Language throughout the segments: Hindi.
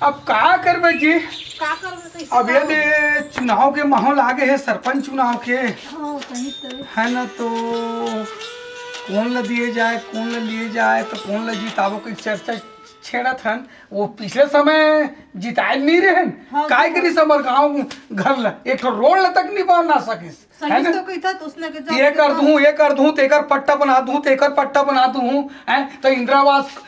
अब का करबे जी। का करबे अब ये दे चुनाव के माहौल आगे है, सरपंच चुनाव के है ना, तो कौन ला दिए जाए कौन ला लिए जाए, तो कौन ला जीताबो की चर्चा छेड़त हन। वो पिछले समय जिताए नहीं रहे काय करी समर गांव घर ला एक रोड ला तक नहीं बना सकिस है ना। ये कर दूं तेकर पट्टा बना दूं तेकर पट्टा बना दूं है, तो इंदिरा आवास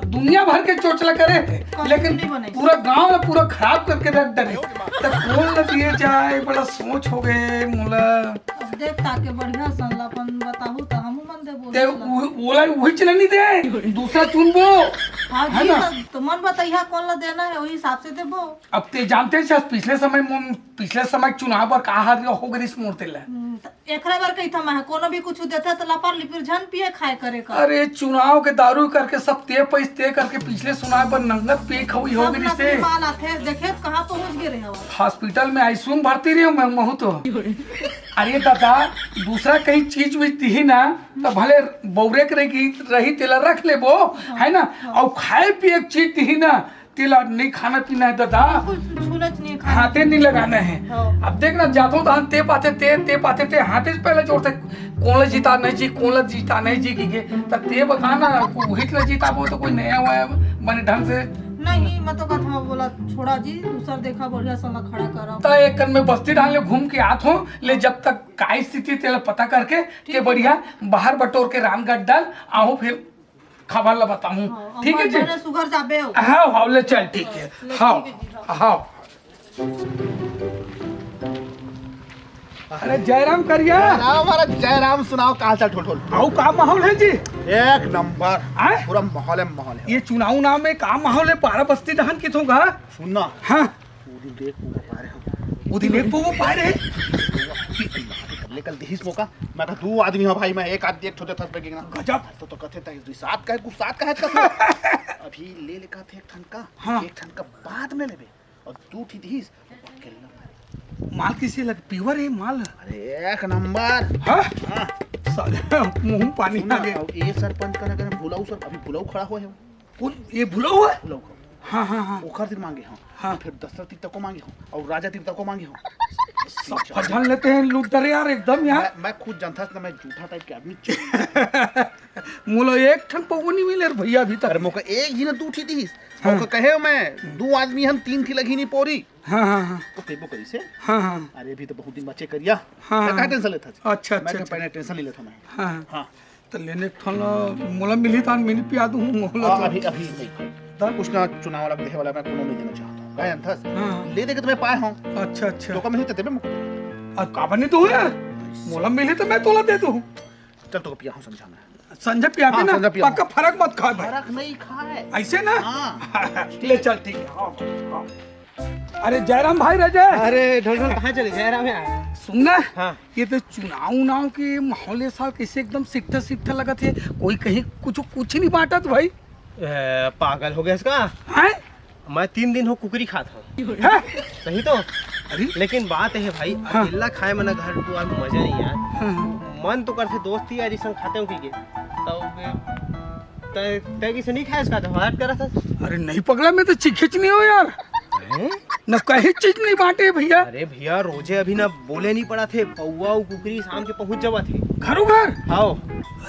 दुनिया भर के चोचला करे, लेकिन पूरा गांव में पूरा खराब करके रख डरे। तो कौन न दिए जाए, बड़ा सोच हो गए मोला। अब देख ताके बढ़िया संलापन बताहू तो हमहू मन दे बोल ते ओला वही चला नहीं दे, दूसरा चुनबो। हां जी तो मन बताइया कौन ला देना है वही हिसाब से देबो। अब ते जानते छ पिछले समय चुनाव पर का हार हो गई इस मूर्ति ला। एकरा बार कही था मैं कोनो भी कुछ देता तो लापर लिपिर झन पिए खाए करे का। अरे चुनाव के दारू करके सब ते पैसे करके पिछले चुनाव पर नंगत पे खवी हो गई से माल आथे देखे कहां पहुंच गए रहे हो। हॉस्पिटल में आईसीयू भर्ती रही मैं महू तो। अरे दादा दूसरा कहीं चीज विच दी ना तो भले बौरे के रही तेला रख ले वो है ना, और खाए पिए चीज दी ना तेला नहीं खाना पीना है दादा, हाथे नहीं लगाना है। अब देखना जातो तो ते पाते ते हाथे से पहले जोड़ते कौन जीता नहीं जी कौन जीता नहीं जी की तो ते बताना वही जीता वो तो कोई नया हुआ बने ढंग से नहीं। मैं तो कथा बोला छोड़ा जी दूसरा देखा बढ़िया सला खड़ा करो तो एक कन में बस्ती डाल ले घूम के आत हो ले, जब तक काय स्थिति तेला पता करके के बढ़िया बाहर बटोर के रामगढ़ डाल आओ फिर खबर ला बताऊं। ठीक है जी सुगर जाबे हाँ हाँ ले चल ठीक है। हाँ हाँ अरे जयराम करिया हमारा जयराम सुनाओ कहाँ चल ठोल आओ का माहौल है जी। एक नंबर पूरा माहौल है। ये चुनाव नाम में का माहौल है, पारा बस्ती दहन किथों का सुनना। हाँ वो दिन एक वो पा रहे कल दिस मौका मैं कहा दो आदमी हो भाई, मैं एक आदमी एक छोटे थस पे गिना गजब तो कहते थे सात का है कुछ सात का है अभी ले लेका थे एक ठन का हाँ। एक ठन का बाद में लेबे और दो थी दिस माल किसी लग प्योर है माल। अरे एक नंबर। हाँ मुंह पानी आ गया। ये सरपंच का नगर भुलाऊ सर अभी भुलाऊ खड़ा हुआ है। कौन ये भुला हुआ है? भुलाऊ हाँ हाँ हाँ ओखर दिन मांगे हो हाँ। फिर दशरथ तीर्थ को मांगे हो और राजा तीर्थ को मांगे हो। पहचान लेते हैं लूट डरे यार एकदम यार। मैं खुद जानता था मैं झूठा टाइप के आदमी मोलो एक ठन पवो नहीं मिले भैया अभी तक। मोका एक ही ना दू थी थी मोका कहे मैं दो आदमी हम तीन थी लगी नहीं पोरी। हाँ हाँ हाँ तो पेबो करी से। हाँ हाँ अरे अभी तो बहुत दिन बच्चे करिया। हाँ मैं का टेंशन लेता था। अच्छा मैं अच्छा पहले टेंशन ले लेता मैं। हाँ हाँ तो लेने ठन मोला मिली था मिनी पिया दूं मोला अभी अभी नहीं कुछ ना चुनाव वाला देखे वाला मैं कोनो नहीं देना चाहता गाय अंथस हाँ। ले दे के तुम्हें पाए हो। अच्छा अच्छा तो का मैं तेरे में और का बने तो है मोला मिली तो मैं तोला दे दूं। चल तो पिया हूं समझाना संजय पिया भी ना पक्का फर्क मत खा भाई। फर्क नहीं खाए ऐसे ना हाँ। ले चल ठीक है। हाँ। अरे जयराम भाई रजे अरे ढोल ढोल कहाँ चले जयराम यार सुनना हाँ। ये तो चुनाव के माहौल ये साल कैसे एकदम सिट्ठा सिट्ठा लगा थे, कोई कहीं कुछ नहीं बांटा तो भाई पागल हो गया इसका। हैं मैं 3 दिन हो कुकरी खाता हूँ हैं? सही तो अरे लेकिन बात है भाई हाँ। अकेला खाए मना घर द्वार में मजा नहीं यार। हाँ। मन तो करते दोस्त ही यार संग खाते हो की तय किसे नहीं खाया इसका तो हाथ करा था। अरे नहीं पगला मैं तो चिखिच नहीं हो यार न कहीं चीज नहीं बांटे भैया। अरे भैया रोजे अभी ना बोले नहीं पड़ा थे पौवा कुकरी शाम के पहुंच जावा थे घरों घर। हाँ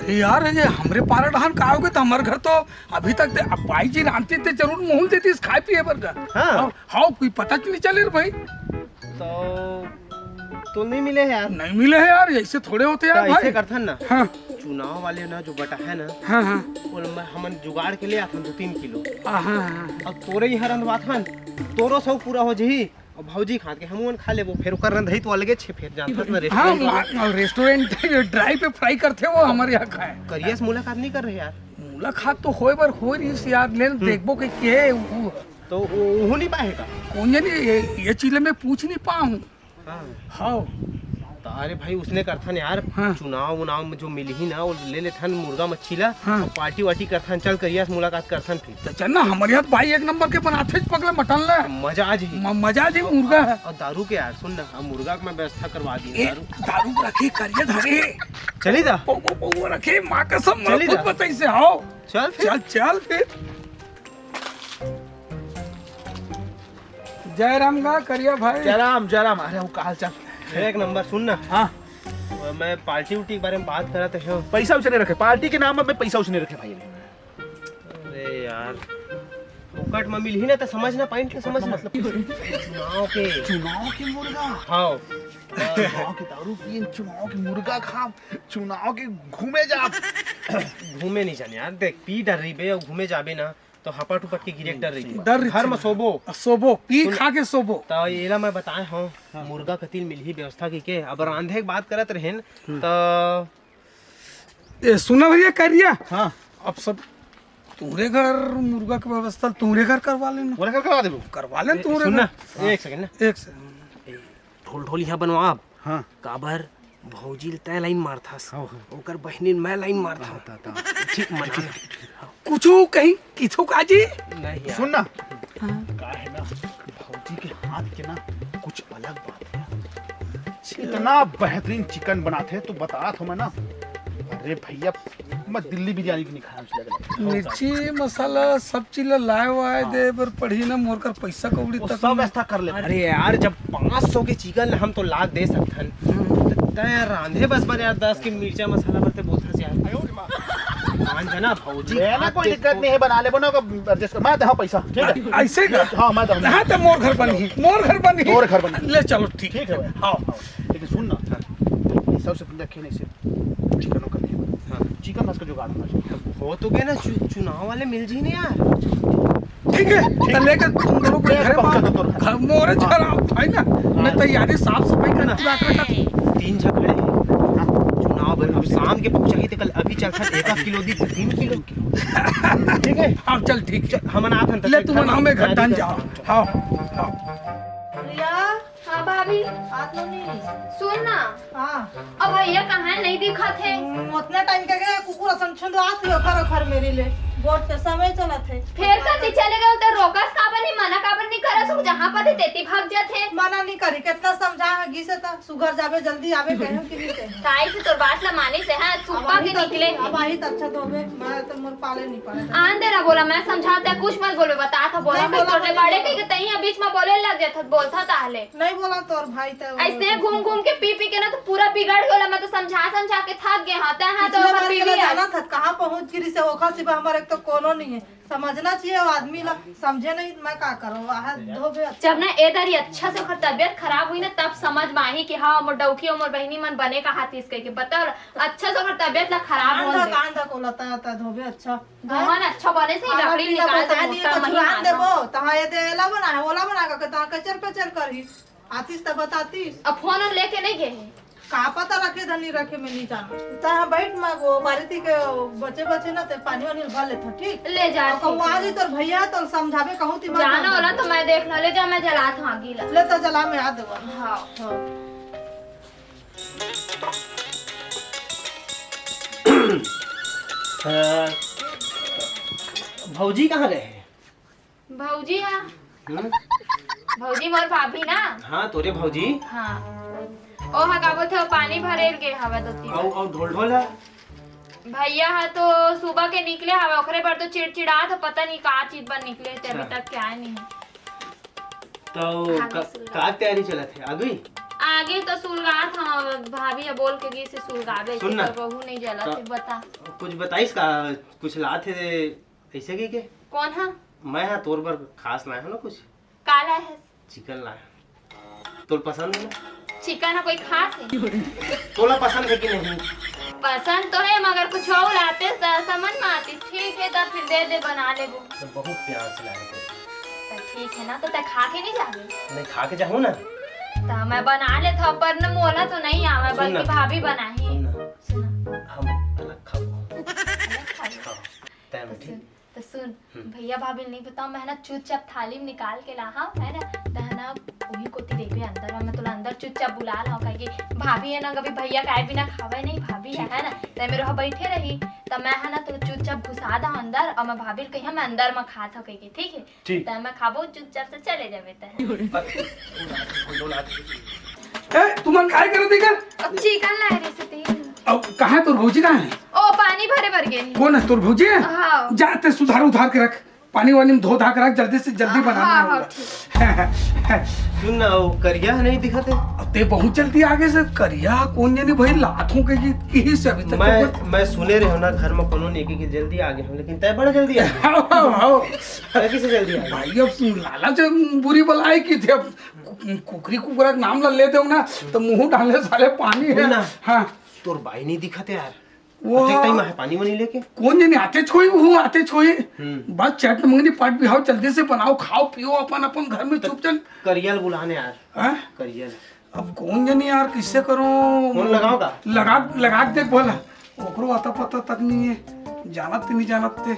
अरे यार ये हमरे पारा डहान का होगे तो हमारे घर तो अभी तक अब भाई जी रांधते थे जरूर मोहल देती खाए पिए बर्गर। हाँ हाँ कोई पता नहीं चले रे भाई। तो नहीं मिले यार। नहीं मिले है यार ऐसे थोड़े होते यार ऐसे भाई। करथन ना हाँ चुनाव वाले ना जो बटा है ना हाँ हाँ हमन जुगाड़ के ले आथन 2-3 किलो। हाँ हाँ अब तोरे ही हरन बाथन तोरो सब पूरा हो जही और भौजी खा के हमन खा लेबो फिर ओकर रंधई तो अलगे छे फिर जानथस ना रेस्टोरेंट। हाँ रेस्टोरेंट ड्राई पे फ्राई करते वो हमारे यहाँ खाए। करिया से मुलाकात नहीं कर रहे यार। मुलाकात तो होए बर हो रही यार ले देखबो के तो वो नहीं पाएगा कौन जानी ये चीज मैं पूछ नहीं पाऊँ। हाँ हाँ तो अरे भाई उसने करथन यार हाँ। चुनाव उनाव में जो मिली ही ना वो ले लेथन मुर्गा मच्छीला हाँ। और पार्टी वार्टी करथन चल करिया से मुलाकात करथन फिर तो चल ना हमारे यहाँ भाई एक नंबर के बनाते पगला मटन ला मजा आ जाए मजा जी मुर्गा है। और दारू के यार सुन ना हम मुर्गा की मैं व्यवस्था करवा दी दारू रखे करिए धरे चली दा वो रखे माँ कसम चली खुद दा। बताई से आओ चल फिर चल चल फिर जय राम गा करिया भाई। जयराम जयराम। अरे वो का हाल चाल? एक नंबर सुन ना। हाँ मैं पार्टी उटी के बारे में बात कर रहा था। पैसा उसे नहीं रखे, पार्टी के नाम में पैसा उसे नहीं रखे भाई। अरे यार फोकट में मिल ही ना तो समझ ना पॉइंट के समझ मतलब चुनाव के मुर्गा। हाँ चुनाव के दारू पिए, चुनाव के मुर्गा खा, चुनाव के घूमे जा। घूमे नहीं जाने यार, देख पी डर रही बे और घूमे जाबे ना तो हपट उपट के गिरे डर रही डर रही घर में सोबो पी खा के सोबो। तो एला मैं बताए हूँ मुर्गा कतील मिल ही व्यवस्था की अब रांधे के बात करत रहेन तो ए सुना भैया करिया। हाँ अब सब तुम्हारे घर मुर्गा की व्यवस्था तुम्हारे घर करवा लेना। बोले कर करवा दे करवा लेना तुम्हारे सुन ना घर। एक सेकंड ना, एक से ढोल ढोल यहाँ बनवा आप। हाँ काबर भौजी तय लाइन मारथास ओकर बहनिन मैं लाइन मारथा ठीक मना कुछ कहीं किथो काजी नहीं यार। सुन ना, का है ना भौजी के हाथ के ना कुछ अलग बात है। इतना बेहतरीन चिकन बनाते तो बता तो मैं ना। अरे भैया मैं दिल्ली बिरयानी भी नहीं खाया उसके लगे। मिर्ची मसाला सब चीज लाए वाए दे पर पढ़ी ना मोर कर पैसा कौड़ी वो तक सब व्यवस्था कर ले। अरे यार जब 500 के चिकन हम तो लाख दे सकथन तय रांधे बस पर यार 10 के मिर्चा मसाला बते बोलथा से यार मान जाना भौजी ना कोई दिक्कत नहीं है, बना ले बनो का एडजस्ट मैं दे पैसा ठीक है। ऐसे का। हाँ मैं दूंगा। हाँ तो मोर घर बनी मोर घर बनी तोर घर बनी। ले चलो ठीक ठीक है भाई। हाँ लेकिन सुन ना, पैसा से पहले रखे नहीं से चिकन का नहीं बना। हाँ चिकन बस का जुगाड़ होना चाहिए। हो तो गए ना चुनाव वाले मिल जी नहीं यार। ठीक है तो लेकर तुम लोग के घर घर मोरे घर आओ भाई ना। मैं तैयारी साफ सफाई करना पूरा रखा। 3 झगड़े हैं चुनाव अब शाम के पहुंचाई तो कल अभी चलता 1 किलो दी 3 किलो ठीक है। अब चल ठीक है हम नाथ ले तुम नाम में घर डाल जाओ। हाँ हाँ रिया हाँ भाभी हाथ लो नहीं। सुन ना, हाँ अब भैया कहाँ नहीं दिखा थे। उतने टाइम के गए कुकुर संछन दो आती खर खर मेरी ले बोट पे समय चला थे। फिर कति चले गए उधर रोकस काबर नहीं मना काबर नहीं करा सो जहाँ पर थे तेती भाग जाते। मना नहीं करी कितना समझा गी से था सुगर जावे जल्दी आवे कहे कि नहीं कहे। ताई से तोर बात ला माने से है सुबह के निकले अब आई तो अच्छा तो होवे मैं तो मोर पाले नहीं पड़े। आन दे ना बोला मैं समझाता कुछ मत बोलो बता था बोला नहीं मैं बोला, तोड़े बड़े के तही बीच में बोले लग जाता बोलता ताहले नहीं बोला तोर भाई तो ऐसे घूम घूम के पी के ना तो पूरा बिगड़ गया। मैं तो समझा के थक गए हां हाँ तो पिछले बार पी के जाना था कहाँ पहुँच गिरी से ओखा सिवा हमारे एक तो कोनो नहीं है। समझना चाहिए वो आदमी ला समझे नहीं मैं क्या करूँ धोबे। जब ना ए दरी अच्छा से ओकर तबियत खराब हुई ना तब समझ में आई कि हाँ मोर डौकी और मोर बहनी मन बने का हाथ इसके के पता अच्छा से ओकर तबियत ला खराब हो गई। कांधा को लता आता धोबे अच्छा मोहन अच्छा बने से ही लकड़ी निकाल दे मोटा महीना देबो तहां ये देला बना है ओला बना के तहां कचर पचर करही आतीस त बतातीस। अब फोन लेके नहीं गए का पता रखे धनी रखे में नहीं जाना तहां बैठ मैं वो बारिती के बचे बचे ना ते पानी वानी भर ले था ठीक ले जा कहूं आज तोर भैया तो समझावे कहूं ती जाना होला तो मैं देख ले जा मैं जला था गीला ले तो जला में आ देवा। हां भौजी कहाँ गए हैं? भौजी हां भौजी मोर भाभी ना। हाँ तोरे भौजी हां ओ हा का बोलथे पानी भरेल के हवा तो ती और ढोल ढोल है भैया हा तो सुबह के निकले हवा ओकरे पर तो चिड़चिड़ा था पता नहीं का चीज बन निकले थे अभी तक क्या नहीं तो का तैयारी चला थे आ गई आगे तो सुलगा था भाभी या बोल के गी से सुलगावे सुन ना। बहू नहीं जला थे बता कुछ बताइस का कुछ ला थे ऐसे के कौन हा मैं हाँ तोर पर खास लाया हूँ ना कुछ काला है चिकन लाया तोर पसंद है ना चिकन है कोई खास है तोला पसंद है कि नहीं? पसंद तो है मगर कुछ और लाते समझ में आती ठीक है तो फिर दे बना ले वो तो बहुत प्यार से लाया थे। तो ठीक है ना तो तय खा के नहीं जावे नहीं खा के जाऊँ ना तो मैं बना ले था पर न मोला तो नहीं आवे सुन ना। बल्कि भाभी बनाही सुन ना, सुना हम अलग खाओ अलग खा ले। टाइम ठीक तो सुन भैया भाभी नहीं बताओ मैं ना चुपचाप थाली में निकाल के ला है ना तो है ना वही कोती देखे अंदर मैं तो अंदर चुपचाप बुला ला कहे भाभी है ना कभी भैया काय बिना खावे नहीं भाभी है ना तो मेरे वहाँ बैठे रही तो मैं है ना तो चुपचाप घुसा दा अंदर और मैं भाभी कही मैं अंदर में खा था कही ठीक है तो मैं खाबो चुपचाप से चले जावे तुम काय करत है अब चिकन लाए रेसिपी अब कहाँ तोर भौजी कहाँ है? ओ पानी भरे भर गए कौन है तोर भौजी? हाँ जाते सुधार उधार के रख पानी वानी में धो धा कर रख, जल्दी से जल्दी बनाना हाँ, होगा। सुन ना वो करिया नहीं दिखते। अब ते बहुत जल्दी आगे से करिया कौन जाने भाई लाखों के यही से अभी तक मैं सुने रहे हो ना घर में कोनो नहीं कि जल्दी आ गए हम, लेकिन तय बड़ा जल्दी आ गए। हाँ कैसे जल्दी आ गए भाई अब लाला जो बुरी बलाई की थे, अब कुकरी कुकरा का नाम ले दो ना तो मुंह डाले साले पानी है ना। हाँ तोर भाई नहीं दिखते यार, वो टाइम है पानी वानी लेके। कौन जाने आते छोई वो आते छोई बस चट मंगनी पाट भी आओ, जल्दी से बनाओ खाओ पियो अपन अपन घर में चुपचाप। करियल बुलाने यार, हाँ? करियल अब कौन जाने यार किससे करूं, फोन लगाओगा? लगा के देख बोला ओकरो आता पता तक नहीं है, जानत नहीं जानत थे।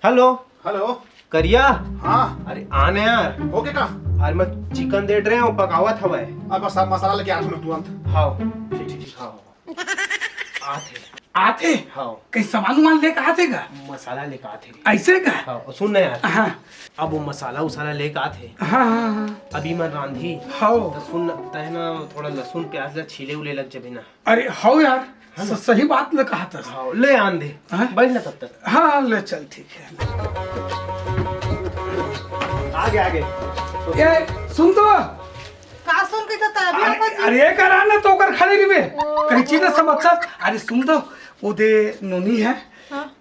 Hello hello. करिया। हाँ अरे आने यार, ओके का अरे मैं चिकन दे रहे हूँ पकावत हवे। अब बस मसाला लेके आता हूँ तुरंत। हाँ ठीक। हाँ आते आते हाँ कहीं सामान उमान लेकर आते का मसाला लेके आते। ऐसे का। हाँ और सुन ना यार, हाँ अब वो मसाला उसाला लेके आते। हाँ हाँ अभी मैं रांधी हाँ तो सुन तय ना थोड़ा लहसुन प्याज ला छीले उले लग जबे ना। अरे हाँ यार सही बात ले कहा था। हाँ ले आन दे, हाँ? बैठ ना तब तक। हाँ ले चल ठीक है। आगे ये सुन तो का सुन के तो अभी आपस अरे करा ना तो कर खड़े रिबे कहीं चीज ना समझता। अरे सुन तो वो दे नोनी है हाँ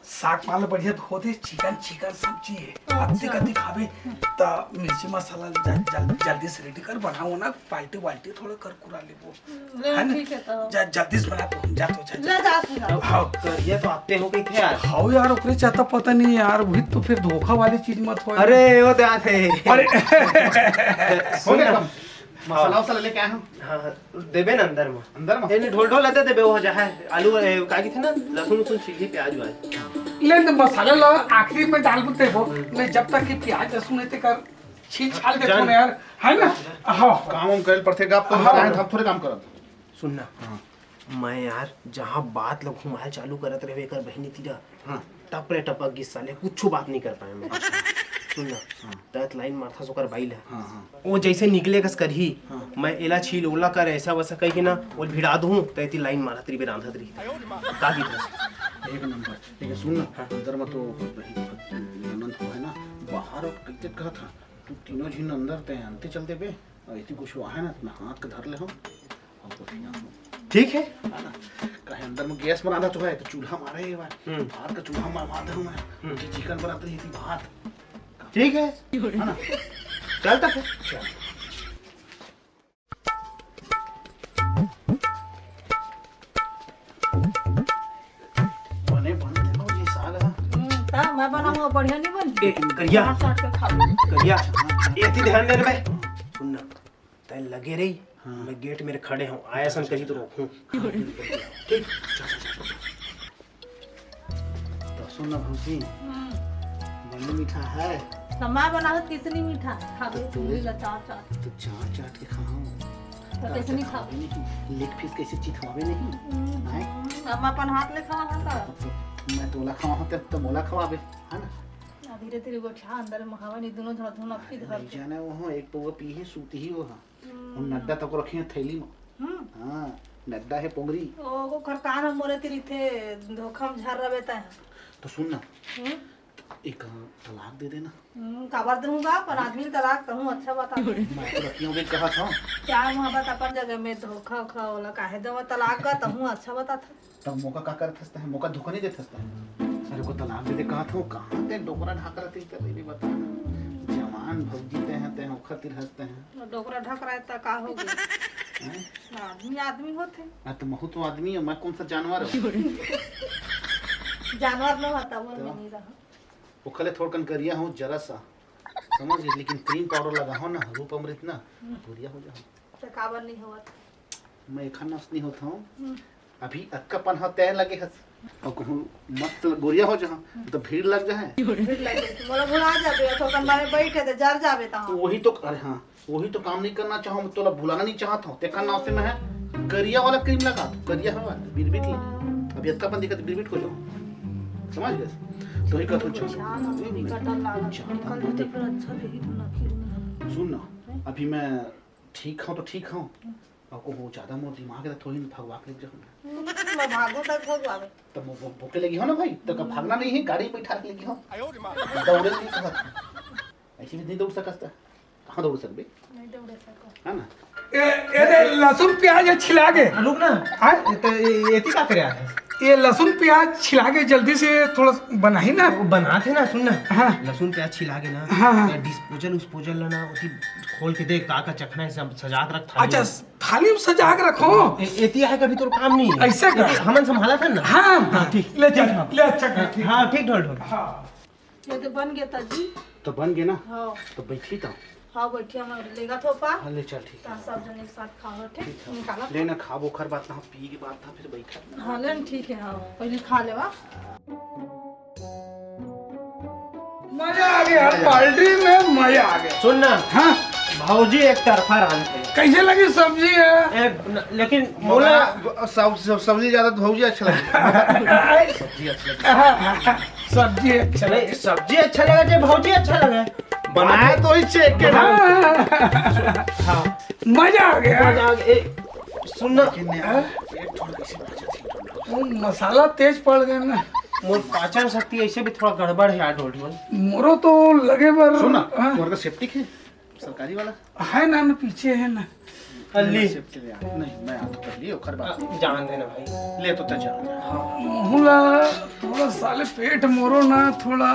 साग पाल बढ़िया धो दे, चिकन सब्जी है अत्ते कति खावे ता मिर्ची मसाला जल्दी से रेडी कर, बनाओ ना पाल्टी थोड़ा कर कुरा लेबो है ना। ठीक है तो जल्दी से बना तो जा तो जा ले जा सुना। हाँ करिए तो आते हो गई थे यार। हाँ यार ओकरे चाहता पता नहीं यार, वही तो फिर धोखा वाली चीज मत हो। अरे वो तो आते। अरे हो गया काम? मसाला वसाला लेके आया हूँ। हाँ देबे ना अंदर में। अंदर में नहीं ढोल लेते देबे वो जहाँ आलू का की थे ना लहसुन उसुन छीले प्याज वाज। ले मसाला ला आखिरी में डाल देते हो, मैं जब तक कि प्याज लहसुन ऐसे कर छील छाल देते ना यार, है ना। हाँ काम हम करे पड़ते आप तो हाँ। हम थोड़े काम करत। सुनना मैं यार जहाँ बात लोग घुमाए चालू करत रहे कर बहनी तीरा हाँ टपरे टपक गिस साले कुछ बात नहीं कर पाए मैं। सुनना तत लाइन मारथा सोकर बाइल है वो जैसे निकले कस करही मैं एला छील ओला कर ऐसा वैसा कह के ना वो भिड़ा दूं तैती लाइन मारा तरी बे रांधा तरी का की था एक नंबर। लेकिन सुन ना अंदर में तो ननद को है ना बाहर और कैसे कहा था तू तीनों झीन अंदर ते अंते चलते बे ऐसी कुछ हुआ है ना अपना हाथ के धर ले हम ठीक है ना कहीं अंदर में गैस बनाना तो है तो चूल्हा मारे एक बार भात का चूल्हा मार दूं मैं चिकन बनाते थी भात। ठीक है ना चलता फिर। बने बन देखो जी साग है। ता मैं बनाऊंगा बढ़िया नहीं बन। ए करिया काट के खा लो। करिया ये ध्यान दे रे सुनना तय लगे रही मैं गेट मेरे खड़े हूँ आया सन कहीं तो रोकूं। ठीक तो सुन ना भूसी बने मीठा है समय बना है कितनी मीठा है खावे चूड़ी का चाट तो चाट के खाओ तो कैसे नहीं खावे लेग पीस कैसे चिथवावे नहीं हैं? हम अपन हाथ ले खावा था मैं तोला खावा हूं तब तो मोला खवावे है ना। धीरे धीरे गोठा अंदर में हवा नहीं दोनों धर धुन अपनी धर के जाने वो एक पौवा पी है सूती ही वो हां नड्डा तक रखे हैं थैली में। हां नड्डा है पोंगरी ओ को खरकान हम मोरे तिरी थे धोखा में झर रहे ता तो सुन ना एक तलाक दे देना। काबर दूंगा पर आदमी तलाक कहूं अच्छा बता मैं तो रखियों के कहा था प्यार मोहब्बत अपन जगह में धोखा खा वाला काहे दवा तलाक का तहूं अच्छा बता था तब मौका का कर थसता है मौका धोखा नहीं देता है। अरे को तलाक दे कहा था कहां ते डोकरा ढाक रहे थे तेरी बता जवान भौजीते हैं ते खतिर हंसते हैं डोकरा ढक रहा है ता का हो गया आदमी होते तो महू तो आदमी है मैं कौन सा जानवर हूं। जानवर न होता वो नहीं रहा वो खले थोड़कन करिया हूँ जरा सा समझ गए लेकिन क्रीम पाउडर लगा हो ना रूप अमृत ना गोरिया हो जाओ तो काबर नहीं हुआ मैं एक नस नहीं होता हूँ अभी अक्कापन हाँ तय लगे हस और कहूँ मस्त गोरिया हो जहाँ तो भीड़ लग जाए भीड़ लगे मोला भुला जाबे तो कन बारे बैठे ते जर जाबे ता वही तो अरे हाँ वही तो काम नहीं करना चाहूँ मैं तोला भुलाना नहीं चाहता हूँ देखा ना उसे में है करिया वाला क्रीम लगा दो करिया हवा बिरबिट ले अभी अक्कापन दिक्कत बिरबिट हो जाओ समझ गए तो ही कहता सुन ना अभी मैं ठीक हूँ तो ठीक हूँ और को ज्यादा मोर दिमाग है थोड़ी भगवा के जाऊँ मैं भागू तक भगवावे। तो भूखे लगी हो ना भाई, तो कब भागना नहीं है, गाड़ी में बैठा के लगी हो, दौड़े नहीं कहा ऐसे भी नहीं दौड़ सकता, कहाँ दौड़ सकते नहीं दौड़े सको। है ना। ये लहसुन प्याज छिला के रुक ना, तो ये का करे है? ये लहसुन प्याज छिला के जल्दी से थोड़ा बनाई ना। वो बनाते ना, सुन ना, हाँ। लहसुन प्याज छिला के ना, हाँ। डिस्पोजल उसपोजल ना उसी खोल के देख का चखना है, सब सजा के रख थाली अच्छा थाली में सजा के रखो। एती है कभी तोर काम नहीं है ऐसे कर। हमन संभाला था ना। हाँ ठीक ले चल ले, अच्छा कर ठीक। हाँ ठीक ढोल ढोल। हाँ ये तो बन गया था जी। तो बन गए ना, हाँ तो बैठी तो हाँ बैठिए, हम लेगा थोपा हाँ ले चल ठीक तो सब जने एक साथ खाओ। ठीक निकाला। लेना खा बोखर बात ना पी के बाद था फिर बैठा। हाँ लेन ठीक है। हाँ पहले खा लेवा। मजा आ गया पार्टी में, मजा आ गया। सुन ना, हाँ भौजी एक तरफा रांधते कैसे लगी सब्जी है? लेकिन बोला सब्जी ज्यादा भौजी अच्छा लगे। सब्जी अच्छा लगे, सब्जी अच्छा चले सब्जी अच्छा लगा जे भौजी अच्छा लगा बनाया तो ही चेक के ना। हाँ मजा आ गया। सुन ना, वो मसाला तेज पड़ गया ना, मोर पाचन शक्ति ऐसे भी थोड़ा गड़बड़ है यार ढोल ढोल। मोरो तो लगे बर। सुन ना, हाँ, तुम्हारे का सेप्टिक है सरकारी वाला है ना ना पीछे है ना। अल्ली सेप्टिक नहीं, मैं हाथ कर लिए ओखर बात जान देना भाई, ले तो जा। मोहला थोड़ा साले पेट मोरो ना थोड़ा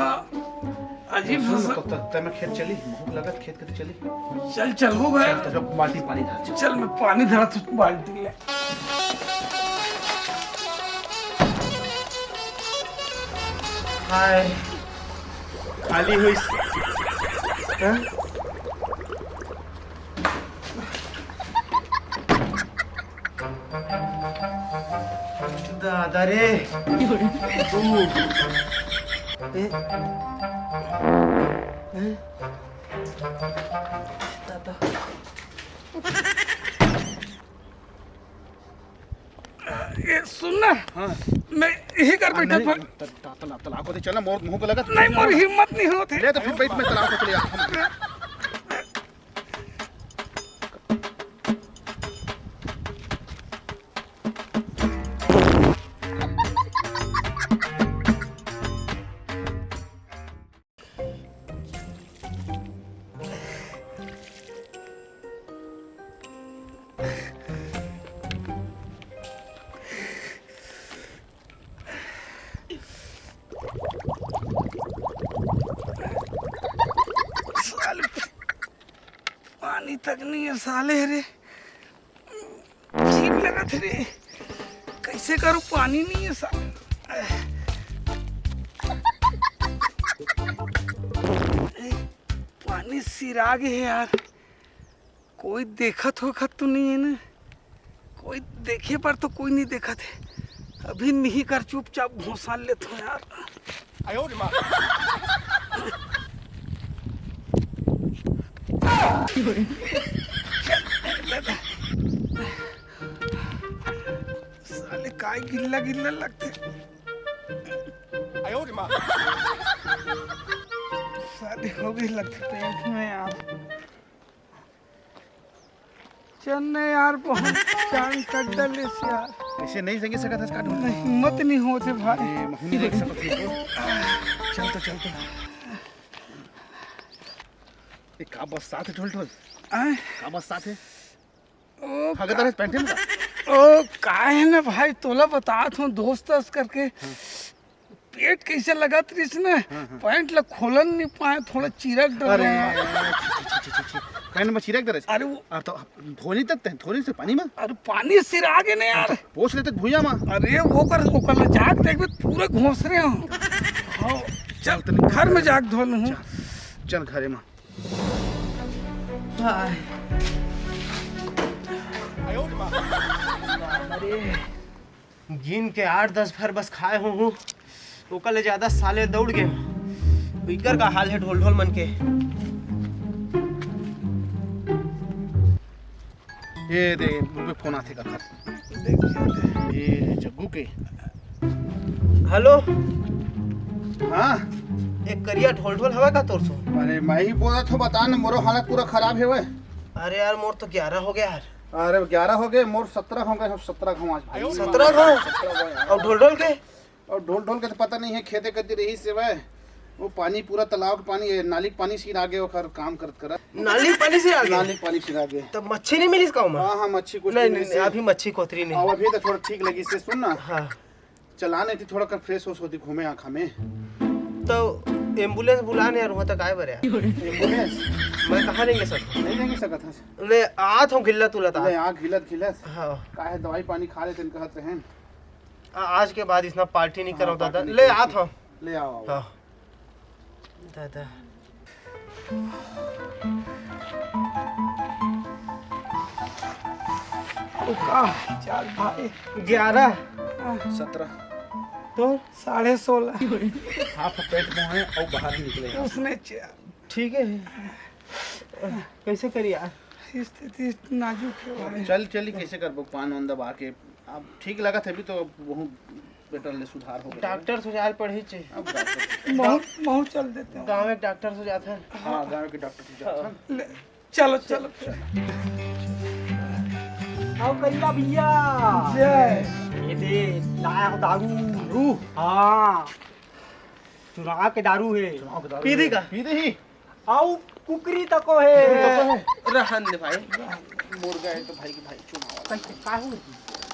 अजीब तो तब मैं खेत चली, भूख लगत खेत के चली। चल चल वो गए। तो जब बाल्टी पानी डाल चल मैं पानी धरा तू बाल्टी ले। हाय खाली हुई हाँ? दादा रे ये सुन ना, मैं यही कर बैठा था। तालाब को चलना, मोर मुंह को लगा नहीं मोर हिम्मत नहीं होती। ले तो फिर बैठ में तालाब को चले जा। साले पानी तक नहीं है साले रे, ठीक लगा थे रे, कैसे करूँ पानी नहीं है साले। पानी सिरा गए है यार, कोई देखत होखत तो नहीं है ना, कोई देखे पर तो कोई नहीं देखत है। अभी नहीं कर चुपचाप घोंसा लेते हो यार। साले काय गिल्ला गिल्ला लगते। साले हो गई लगते पेट में यार। चल यार बहुत जान कट डले से यार, ऐसे नहीं संगे सकत है काट नहीं हिम्मत नहीं होते भाई। ये महीने देख सकत है। चल तो एक का बस साथ ढोल ढोल आए, का बस साथ है ओ भगत है पैंटे में ओ का है ना भाई, तोला बतात हूँ दोस्त करके पेट कैसे लगा त्रिस ने, पैंट ला खोलन नहीं पाए, थोड़ा चिरक डर। अरे पैंट में चिरक दरे। अरे वो अब तो धोनी तक धोनी से पानी में अरे पानी सिर आगे नहीं यार। पोछ लेते भुइया में। अरे वो कर जाग देख पूरे घोंस रहे हो। हाँ चल घर में जाग धो लूँ। चल घरे में। गिन के 8-10 भर बस खाए हूँ, ओकर ले ज्यादा साले दौड़ गए। इकर का हाल है ढोल ढोल मन के। ये दे मुझे फोन आते का खत ये जग्गू के। हेलो हाँ एक करिया ढोल ढोल हवा का तोर सो। अरे मैं ही बोला था बता ना, मोरो हालत पूरा खराब है। अरे यार मोर तो 11 हो गया यार। अरे 11 हो गए, मोर 17 हो गए, 17 घूम आज भाई। 17 घाव और ढोल ढोल के और ढोल ढोल के तो पता नहीं है, खेते करती रही सेवा। वो पानी पूरा तालाब के पानी, नाली के पानी सिर आगे ओखर काम करत कर। नाली के पानी से आ गया। नाली के पानी सिर आगे। तब मच्छी नहीं मिली इसका में? हाँ मच्छी कुछ नहीं मिली नहीं अभी मच्छी कोतरी नहीं। और अभी तो थोड़ा ठीक लगी से। सुन ना, हाँ चलाने थी थोड़ा कर फ्रेश होती घूमे आँखा में। तो एम्बुलेंस बुलाने यार वहाँ तक आए बरे एम्बुलेंस मैं कहाँ नहीं ले सकता। नहीं लेंगे सकत है। ले आत हूँ गिल्ला तुलत अरे आँख घिलत घिलत हाँ काहे दवाई पानी खा लेते कहत रहे। आज के बाद इतना पार्टी नहीं कराओ दादा। पार्टी नहीं ले करी। आत हूँ। ले आओ। हाँ दादा चल भाई 11 17 तो 16.5 हाफ पेट मुँह है और बाहर निकले। उसने ठीक है। कैसे करी यार? स्थिति नाजुक है भाई। चल चली कैसे कर पान वान दबा के। अब ठीक लगा था अभी तो बहुत बेटर ले सुधार हो गया। डॉक्टर से जाल पढ़ी चाहिए। अब डॉक्टर महू चल देते हैं। गाँव में डॉक्टर से जाते हैं। हाँ गाँव के डॉक्टर से जाता है। ले, चलो चलो आओ कल्ला भैया, जय। ये दे लाया हूं दारू। हाँ चुरा के दारू है। पीधी का पीते ही आओ कुकरी तको है। रहन दे भाई। मोर गए तो भाई के भाई चुनाव। काहू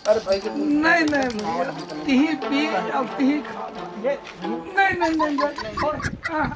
अरे भाई के नहीं नहीं, तीही पी और तीही खा। ये नहीं नहीं नहीं, नहीं। हाँ,